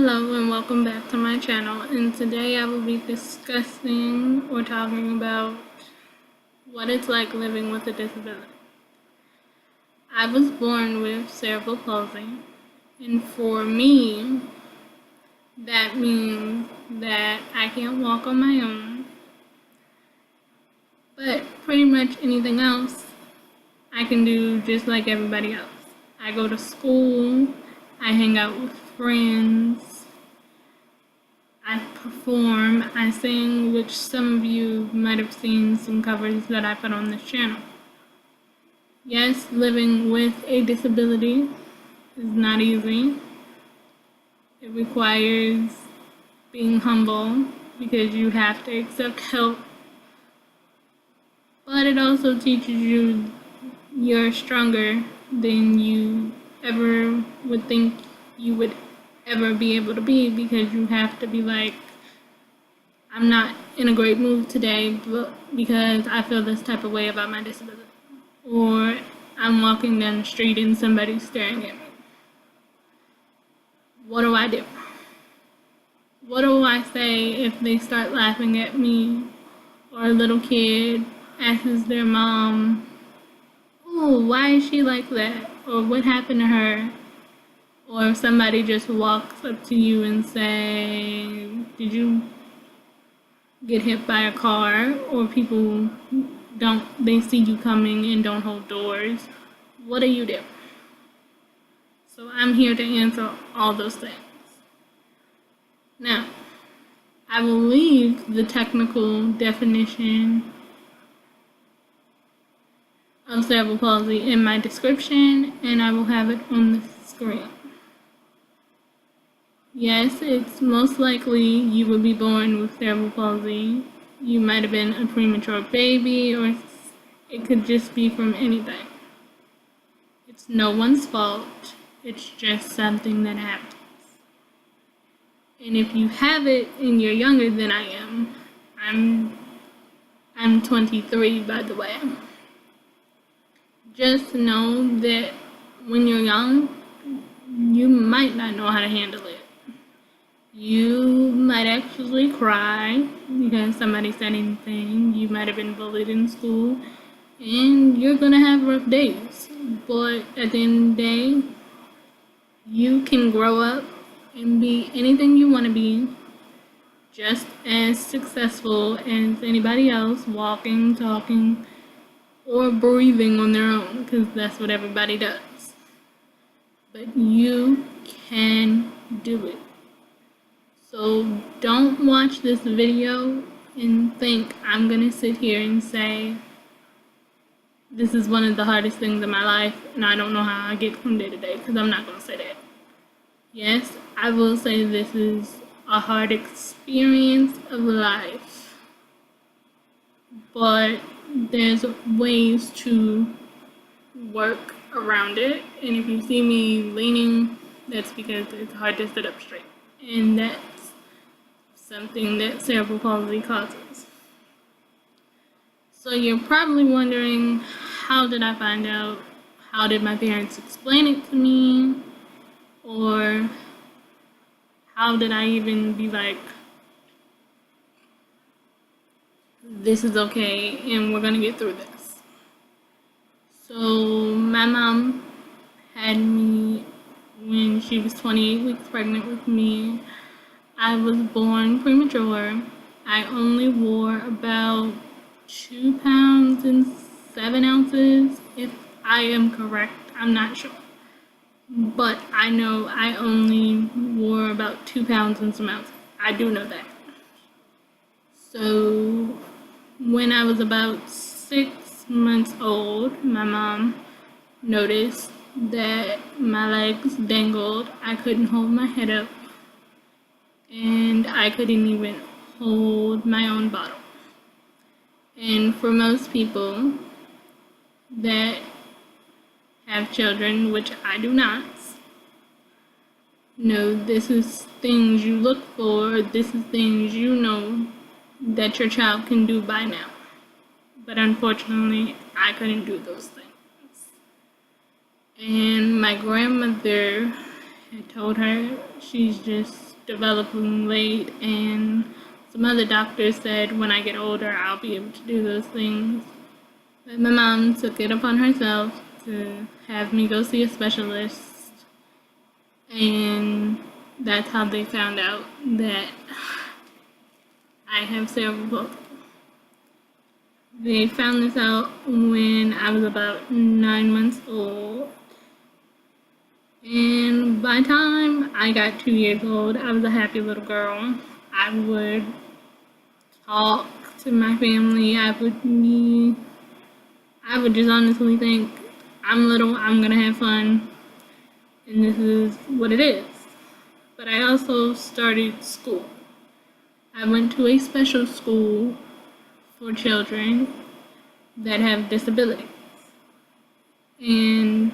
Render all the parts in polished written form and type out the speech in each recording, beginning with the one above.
Hello and welcome back to my channel, and today I will be discussing or talking about what it's like living with a disability. I was born with cerebral palsy, and for me that means that I can't walk on my own, but pretty much anything else I can do just like everybody else. I go to school, I hang out with friends, I perform, I sing, which some of you might have seen some covers that I put on this channel. Yes, living with a disability is not easy. It requires being humble because you have to accept help, but it also teaches you you're stronger than you ever would think you would ever be able to be, because you have to be like, I'm not in a great mood today because I feel this type of way about my disability, or I'm walking down the street and somebody's staring at me. What do I do? What do I say if they start laughing at me, or a little kid asks their mom, oh, why is she like that? Or what happened to her? Or if somebody just walks up to you and say, did you get hit by a car? Or people they see you coming and don't hold doors. What do you do? So I'm here to answer all those things. Now, I will leave the technical definition of cerebral palsy in my description, and I will have it on the screen. Yes, it's most likely you will be born with cerebral palsy. You might have been a premature baby, or it could just be from anything. It's no one's fault. It's just something that happens. And if you have it and you're younger than I am, I'm 23, by the way. Just know that when you're young, you might not know how to handle it. You might actually cry because somebody said anything. You might have been bullied in school, and you're gonna have rough days. But at the end of the day, you can grow up and be anything you want to be, just as successful as anybody else, walking, talking, or breathing on their own, because that's what everybody does. But you can do it. So don't watch this video and think I'm gonna sit here and say this is one of the hardest things in my life and I don't know how I get from day to day, because I'm not gonna say that. Yes, I will say this is a hard experience of life, but there's ways to work around it. And if you see me leaning, that's because it's hard to sit up straight, and that's something that cerebral palsy causes. So you're probably wondering, how did I find out? How did my parents explain it to me? Or how did I even be like, this is okay and we're gonna get through this? So my mom had me when she was 28 weeks pregnant with me. I was born premature. I only wore about 2 pounds and 7 ounces, if I am correct. I'm not sure. But I know I only wore about 2 pounds and some ounces. I do know that. So when I was about 6 months old, my mom noticed that my legs dangled. I couldn't hold my head up, and I couldn't even hold my own bottle. And for most people that have children, which I do not, know this is things you look for, this is things you know that your child can do by now. But unfortunately, I couldn't do those things. And my grandmother had told her she's just developing late, and some other doctors said when I get older I'll be able to do those things. But my mom took it upon herself to have me go see a specialist, and that's how they found out that I have cerebral palsy. They found this out when I was about 9 months old. And by the time I got 2 years old, I was a happy little girl. I would talk to my family. I would just honestly think, I'm little, I'm gonna have fun, and this is what it is. But I also started school. I went to a special school for children that have disabilities. And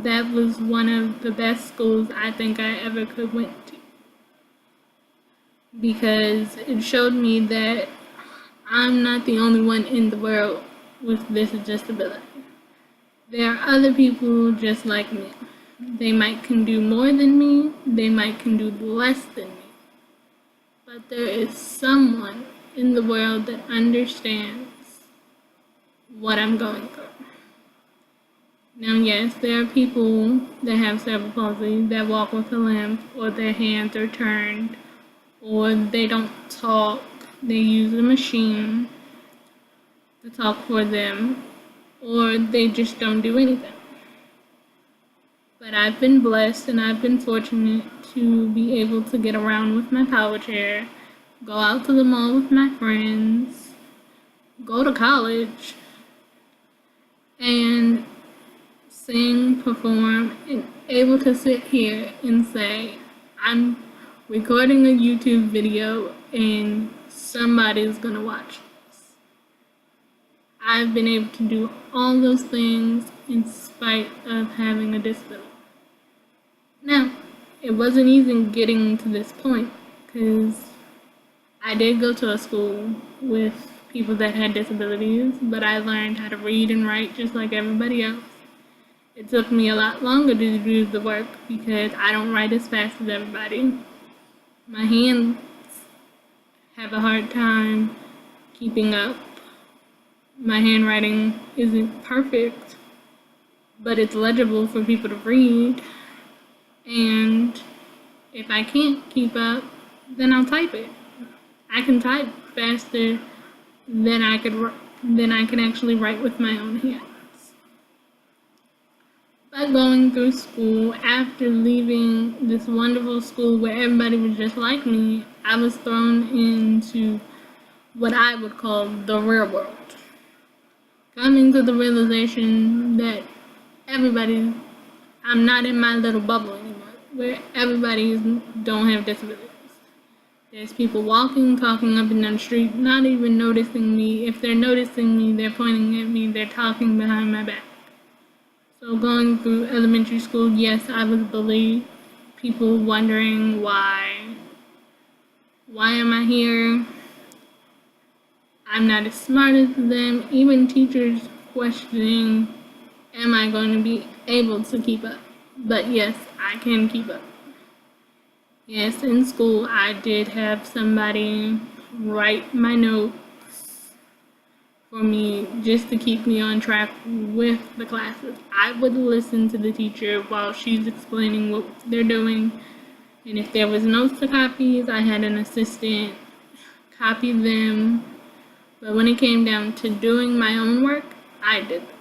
that was one of the best schools I think I ever could went to, because it showed me that I'm not the only one in the world with this disability. There are other people just like me. They might can do more than me, they might can do less than me, but there is someone in the world that understands what I'm going through. Now, yes, there are people that have cerebral palsy that walk with a limp, or their hands are turned, or they don't talk, they use a machine to talk for them, or they just don't do anything. But I've been blessed and I've been fortunate to be able to get around with my power chair, go out to the mall with my friends, go to college, and sing, perform, and able to sit here and say, I'm recording a YouTube video and somebody's gonna watch this. I've been able to do all those things in spite of having a disability. Now, it wasn't easy getting to this point, because I did go to a school with people that had disabilities, but I learned how to read and write just like everybody else. It took me a lot longer to do the work because I don't write as fast as everybody. My hands have a hard time keeping up. My handwriting isn't perfect, but it's legible for people to read. And if I can't keep up, then I'll type it. I can type faster than I can actually write with my own hands. But going through school, after leaving this wonderful school where everybody was just like me, I was thrown into what I would call the real world. Coming to the realization that I'm not in my little bubble anymore, where everybody don't have disabilities. There's people walking, talking up and down the street, not even noticing me. If they're noticing me, they're pointing at me, they're talking behind my back. So going through elementary school, yes, I was bullied. People wondering why am I here? I'm not as smart as them. Even teachers questioning, am I going to be able to keep up? But yes, I can keep up. Yes, in school, I did have somebody write my notes for me just to keep me on track with the classes. I would listen to the teacher while she's explaining what they're doing. And if there was notes to copies, I had an assistant copy them. But when it came down to doing my own work, I did them.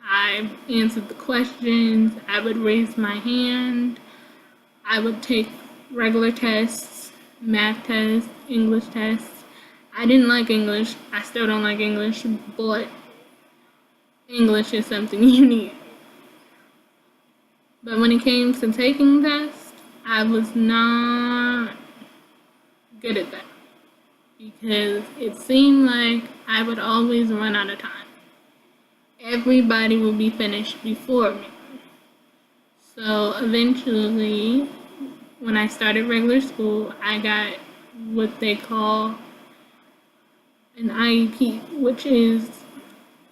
I answered the questions, I would raise my hand, I would take regular tests, math tests, English tests. I didn't like English, I still don't like English, but English is something you need. But when it came to taking tests, I was not good at that, because it seemed like I would always run out of time. Everybody would be finished before me. So eventually, when I started regular school, I got what they call an IEP, which is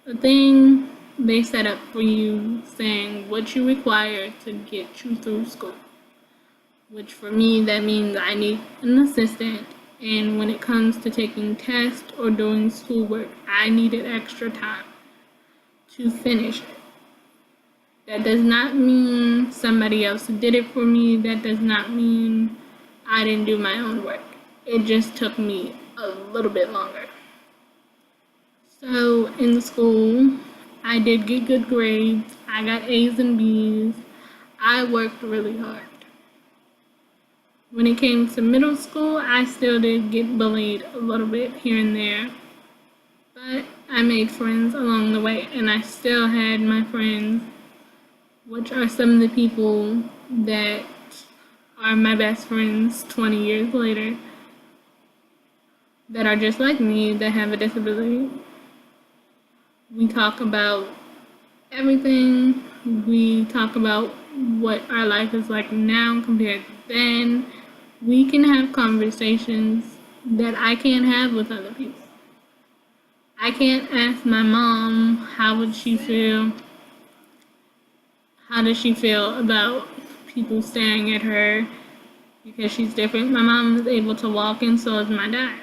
a thing they set up for you saying what you require to get you through school. which for me, that means I need an assistant. And when it comes to taking tests or doing schoolwork, I needed extra time to finish it. That does not mean somebody else did it for me. That does not mean I didn't do my own work. It just took me a little bit longer. So in school, I did get good grades. I got A's and B's. I worked really hard. When it came to middle school, I still did get bullied a little bit here and there. But I made friends along the way, and I still had my friends, which are some of the people that are my best friends 20 years later, that are just like me, that have a disability. We talk about everything. We talk about what our life is like now compared to then. We can have conversations that I can't have with other people. I can't ask my mom how would she feel, how does she feel about people staring at her because she's different. My mom is able to walk and so is my dad.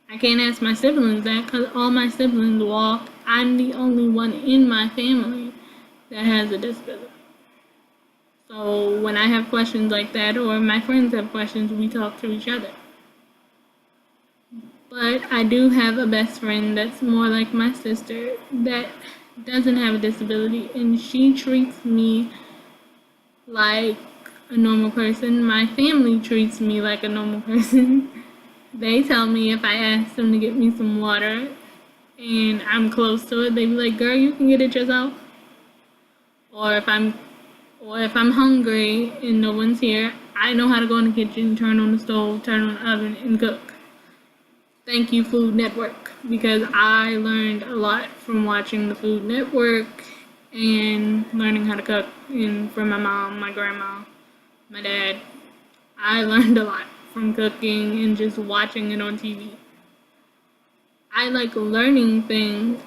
I can't ask my siblings that because all my siblings walk. I'm the only one in my family that has a disability. So when I have questions like that, or my friends have questions, we talk to each other. But I do have a best friend that's more like my sister that doesn't have a disability, and she treats me like a normal person. My family treats me like a normal person. They tell me if I ask them to get me some water and I'm close to it, they be like, girl, you can get it yourself. Or if I'm hungry and no one's here, I know how to go in the kitchen, turn on the stove, turn on the oven, and cook. Thank you, Food Network, because I learned a lot from watching the Food Network and learning how to cook, and from my mom, my grandma, my dad. I learned a lot from cooking and just watching it on TV. I like learning things.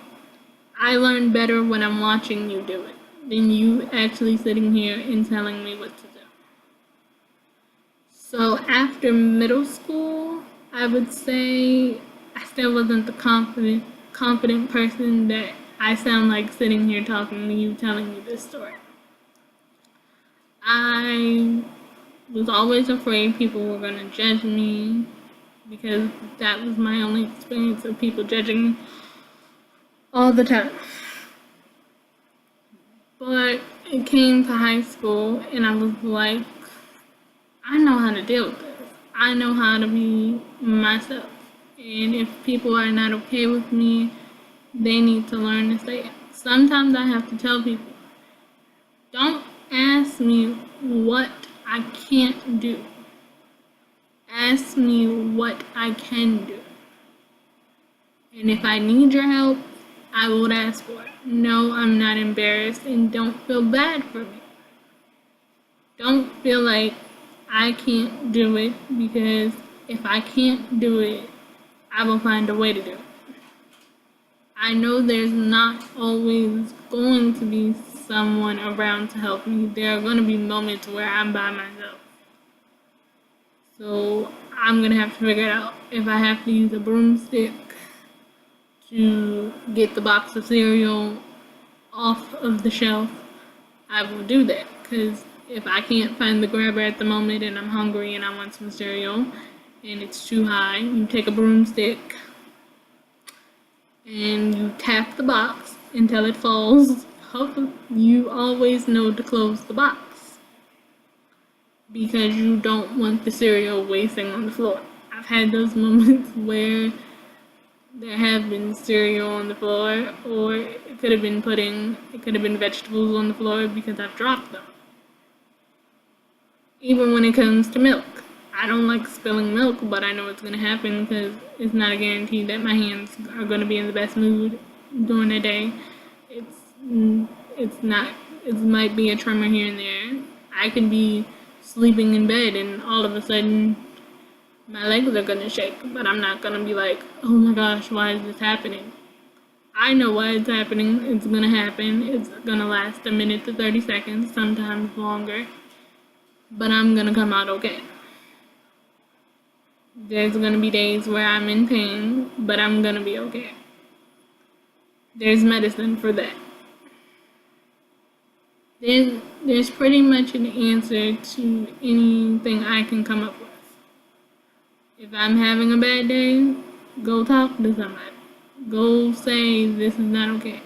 I learn better when I'm watching you do it than you actually sitting here and telling me what to do. So after middle school, I would say I still wasn't the confident person that I sound like sitting here talking to you, telling you this story. I was always afraid people were going to judge me because that was my only experience of people judging me all the time. But it came to high school and I was like, I know how to deal with this. I know how to be myself. And if people are not okay with me, they need to learn to say it. Sometimes I have to tell people, don't ask me what I can't do. Ask me what I can do. And if I need your help, I will ask for it. No, I'm not embarrassed, and don't feel bad for me. Don't feel like I can't do it, because if I can't do it, I will find a way to do it. I know there's not always going to be someone around to help me. There are going to be moments where I'm by myself. So I'm going to have to figure it out. If I have to use a broomstick to get the box of cereal off of the shelf, I will do that. Because if I can't find the grabber at the moment and I'm hungry and I want some cereal and it's too high, you take a broomstick and you tap the box until it falls. Hopefully you always know to close the box, because you don't want the cereal wasting on the floor. I've had those moments where there have been cereal on the floor, or it could have been pudding, it could have been vegetables on the floor because I've dropped them. Even when it comes to milk. I don't like spilling milk, but I know it's going to happen because it's not a guarantee that my hands are going to be in the best mood during the day. It's not, it might be a tremor here and there. I could be sleeping in bed and all of a sudden my legs are going to shake, but I'm not going to be like, oh my gosh, why is this happening? I know why it's happening. It's going to happen. It's going to last a minute to 30 seconds, sometimes longer. but I'm gonna come out okay. There's gonna be days where I'm in pain, but I'm gonna be okay. There's medicine for that. There's pretty much an answer to anything I can come up with. If I'm having a bad day, go talk to somebody. Go say this is not okay.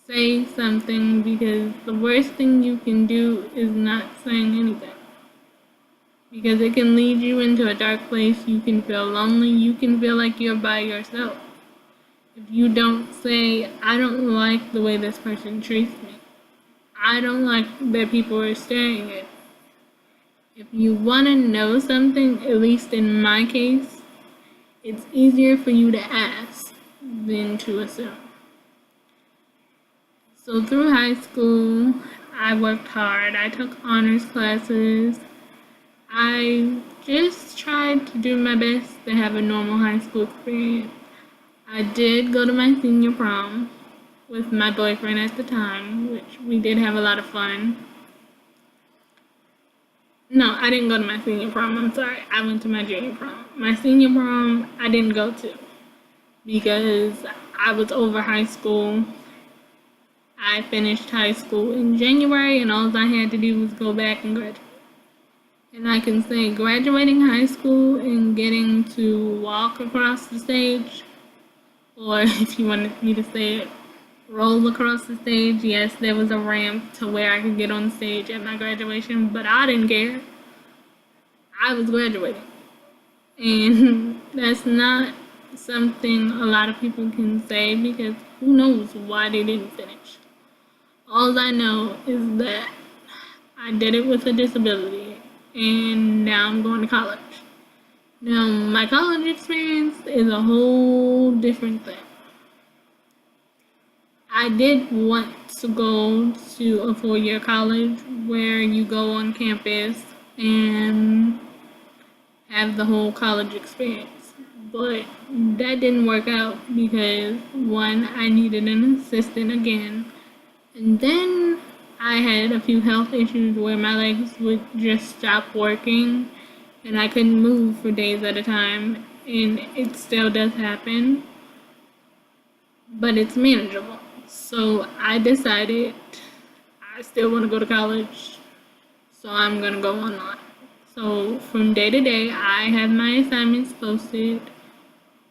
Say something, because the worst thing you can do is not saying anything. Because it can lead you into a dark place. You can feel lonely. You can feel like you're by yourself. If you don't say, I don't like the way this person treats me. I don't like that people are staring at me. If you want to know something, at least in my case, it's easier for you to ask than to assume. So through high school, I worked hard. I took honors classes. I just tried to do my best to have a normal high school experience. I did go to my senior prom with my boyfriend at the time, which we did have a lot of fun. No, I didn't go to my senior prom, I'm sorry. I went to my junior prom. My senior prom, I didn't go to because I was over high school. I finished high school in January, and all I had to do was go back and graduate. And I can say graduating high school and getting to walk across the stage, or if you wanted me to say it, roll across the stage. Yes, there was a ramp to where I could get on stage at my graduation, but I didn't care. I was graduating. And that's not something a lot of people can say, because who knows why they didn't finish. All I know is that I did it with a disability, and now I'm going to college. Now, my college experience is a whole different thing. I did want to go to a 4-year college where you go on campus and have the whole college experience. But that didn't work out because, one, I needed an assistant again. And then I had a few health issues where my legs would just stop working and I couldn't move for days at a time. And it still does happen, but it's manageable. So I decided I still want to go to college, so I'm going to go online. So from day to day, I have my assignments posted,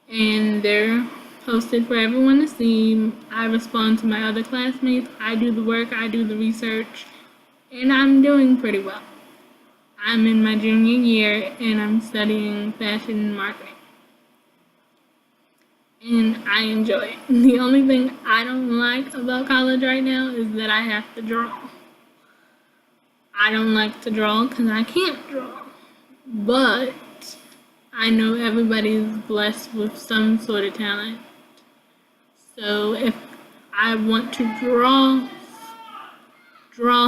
and they're posted for everyone to see. I respond to my other classmates. I do the work, I do the research, and I'm doing pretty well. I'm in my junior year, and I'm studying fashion and marketing. And I enjoy it. The only thing I don't like about college right now is that I have to draw. I don't like to draw because I can't draw. But I know everybody's blessed with some sort of talent. So if I want to draw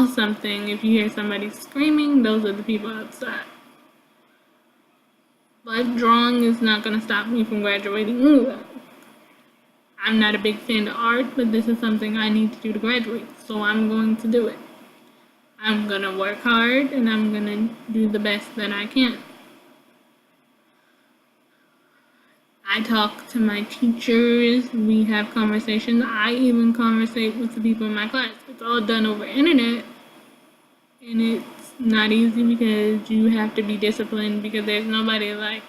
something, if you hear somebody screaming, those are the people outside. But drawing is not going to stop me from graduating either. I'm not a big fan of art, but this is something I need to do to graduate, so I'm going to do it. I'm going to work hard, and I'm going to do the best that I can. I talk to my teachers, we have conversations, I even conversate with the people in my class. It's all done over internet, and it's not easy because you have to be disciplined, because there's nobody like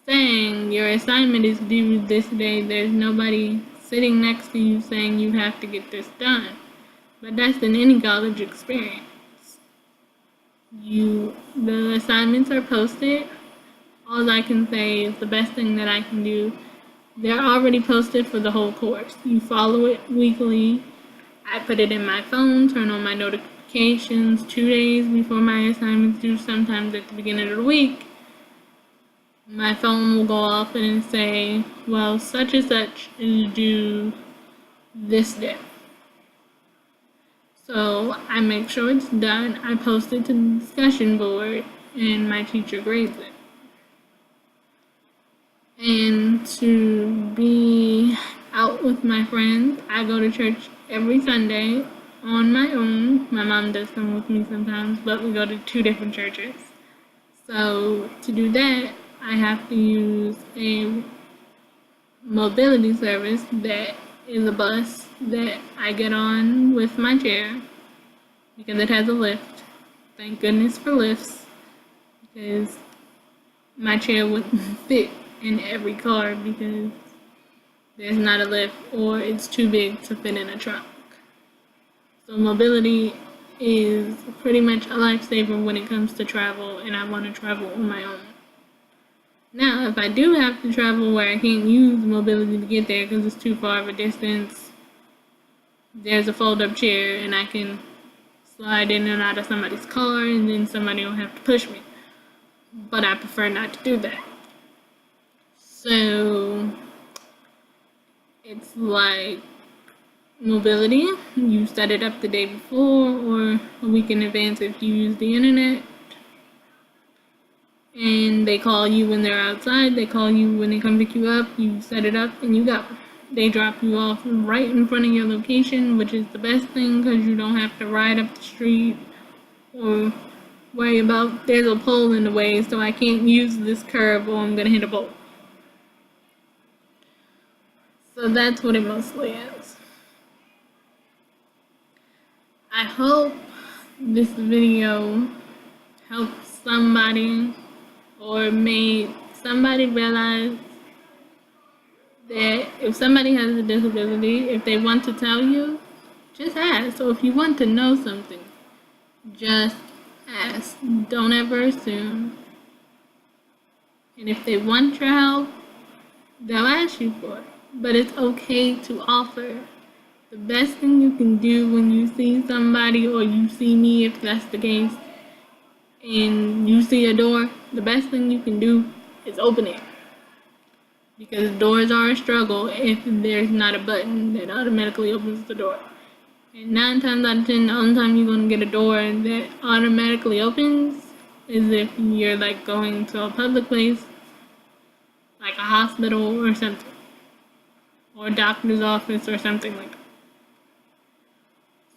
saying your assignment is due this day. There's nobody sitting next to you saying you have to get this done. But that's in any college experience. The assignments are posted. All I can say is the best thing that I can do. They're already posted for the whole course. You follow it weekly. I put it in my phone, turn on my notifications 2 days before my assignments due, sometimes at the beginning of the week. My phone will go off and say, well, such and such is due this day. So I make sure it's done. I post it to the discussion board, and my teacher grades it. And to be out with my friends, I go to church every Sunday. on my own. My mom does come with me sometimes, but we go to 2 different churches. So to do that, I have to use a mobility service that is a bus that I get on with my chair because it has a lift. Thank goodness for lifts, because my chair wouldn't fit in every car because there's not a lift or it's too big to fit in a trunk. So mobility is pretty much a lifesaver when it comes to travel, and I want to travel on my own. Now, if I do have to travel where I can't use mobility to get there because it's too far of a distance, there's a fold-up chair and I can slide in and out of somebody's car and then somebody will have to push me. But I prefer not to do that. So it's like mobility. You set it up the day before or a week in advance if you use the internet. And they call you when they're outside. They call you when they come pick you up. You set it up and you go. They drop you off right in front of your location, which is the best thing because you don't have to ride up the street or worry about there's a pole in the way so I can't use this curb or I'm going to hit a pole. So that's what it mostly is. I hope this video helped somebody or made somebody realize that if somebody has a disability, if they want to tell you, just ask. So if you want to know something, just ask. Don't ever assume. And if they want your help, they'll ask you for it. But it's okay to offer. The best thing you can do when you see somebody, or you see me if that's the case, and you see a door, the best thing you can do is open it. Because doors are a struggle if there's not a button that automatically opens the door. And 9 times out of 10, the only time you're going to get a door that automatically opens is if you're like going to a public place, like a hospital or something, or a doctor's office or something like that.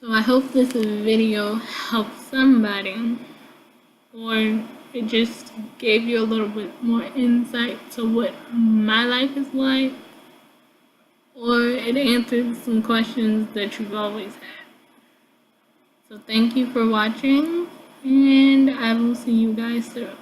So I hope this video helped somebody, or it just gave you a little bit more insight to what my life is like, or it answered some questions that you've always had. So thank you for watching, and I will see you guys soon.